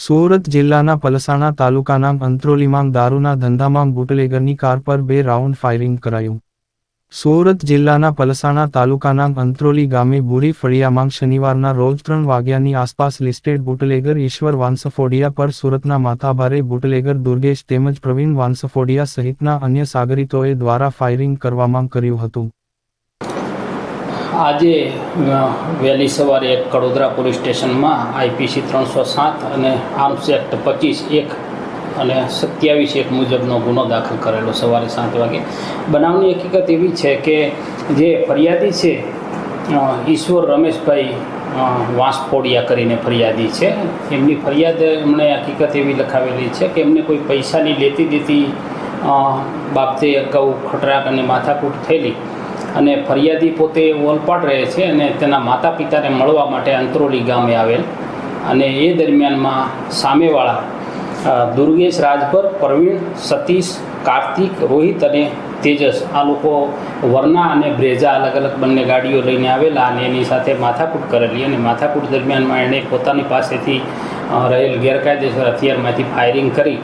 સુરત જિલ્લાના પલસાણા તાલુકાના અંત્રોલીમાં દારૂના ધંધામાં બુટલેગરની કાર પર 2 રાઉન્ડ ફાયરિંગ કરાયું. સુરત જિલ્લાના પલસાણા તાલુકાના અંત્રોલી ગામે બુરી ફળિયામાં શનિવારના રોજ 3 વાગ્યાની આસપાસ લિસ્ટેડ બુટલેગર ઈશ્વર વાંસફોડિયા પર સુરતના માથાભારે બુટલેગર દુર્ગેશ તેમજ પ્રવીણ વાંસફોડિયા સહિતના અન્ય સાગરીતોએ દ્વારા ફાયરિંગ કરવામાં કર્યું હતું. આજે વહેલી સવારે એક કડોદરા પોલીસ સ્ટેશનમાં આઈપીસી 307 અને આર્મ્સ એક્ટ 25(1) અને 27(1) મુજબનો ગુનો દાખલ કરેલો સવારે 7 વાગે. બનાવની હકીકત એવી છે કે જે ફરિયાદી છે ઈશ્વર રમેશભાઈ વાંસફોડિયા કરીને ફરિયાદી છે. એમની ફરિયાદ એમણે હકીકત એવી લખાવેલી છે કે એમને કોઈ પૈસાની લેતી દેતી બાબતે અગાઉ ખટરાક અને માથાકૂટ થયેલી અને ફરિયાદી પોતે ઓલપાડ રહે છે અને તેના માતા પિતાને મળવા માટે અંત્રોલી ગામે આવેલ અને એ દરમિયાનમાં સામેવાળા દુર્ગેશ રાજભર, પ્રવીણ, સતીશ, કાર્તિક, રોહિત અને તેજસ આ લોકો વરના અને બ્રેઝા અલગ અલગ બંને ગાડીઓ લઈને આવેલા અને એની સાથે માથાકૂટ કરેલી અને માથાકૂટ દરમિયાનમાં એણે પોતાની પાસેથી રહેલ ગેરકાયદેસર હથિયારમાંથી ફાયરિંગ કરી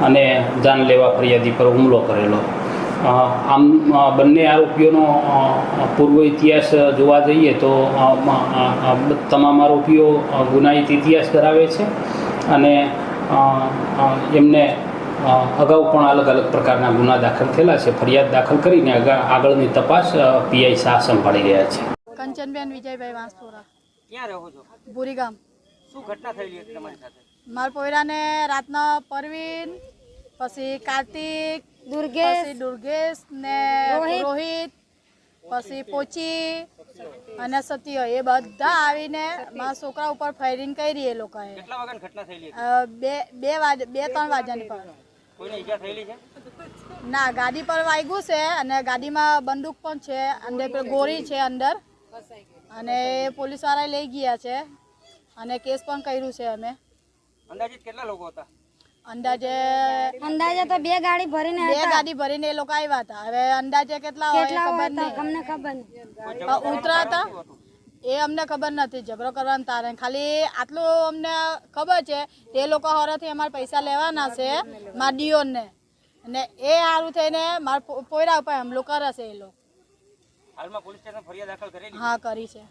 અને જાનલેવા ફરિયાદી પર હુમલો કરેલો. આમ બંને આરોપીઓનો પૂર્વ ઇતિહાસ જોવા જઈએ તો તમામ આરોપીઓ ગુનાહિત ઇતિહાસ ધરાવે છે અને એમને અગાઉ પણ અલગ અલગ પ્રકારના ગુના દાખલ થયેલા છે. ફરિયાદ દાખલ કરીને આગળની તપાસ પીઆઈ શાહ સંભાળી રહ્યા છે. કંચનબેન વિજયભાઈ વાંસપોરા. ક્યાં રહો છો? ભૂરી ગામ. શું ઘટના થયેલી હતી તમારી સાથે? મારા પોયરાને રાતના પરવીન, પછી કાર્તિક, દુર્ગેશ ને રોહિત, પછી પોચી અને સત્ય એ બધા આવીને મારા છોકરા ઉપર ફાયરિંગ કરી. એ લોકોએ કેટલા વાગ્યાની ઘટના થયેલી? 2-3 વાગ્યાની પર. કોઈને ઈજા થયેલી છે? ના, ગાડી પર વાગ્યું છે અને ગાડીમાં બંદૂક પણ છે, અંદર ગોળી છે અંદર અને પોલીસ વાળા લઈ ગયા છે અને કેસ પણ કર્યું છે અમે. અંદાજિત કેટલા લોકો હતા? અંદાજે તો 2 ગાડી ભરીને 2 ગાડી ભરીને એ લોકો આવ્યા હતા. હવે અંદાજે કેટલા હોય ખબર નહીં, અમને ખબર નહીં. ઉતરા હતા એ અમને ખબર નથી. ઝઘડો કરવાનું તારે ખાલી આટલું અમને ખબર છે. તે લોકો હોરાથી અમારે પૈસા લેવાના છે મારા ડિયોને અને એ સારું થઈને મારા પોયરા ઉપર હુમલો કરે છે એ લોકો. હાલમાં પોલીસ સ્ટેશન ફરિયાદ દાખલ કરેલી? હા, કરી છે.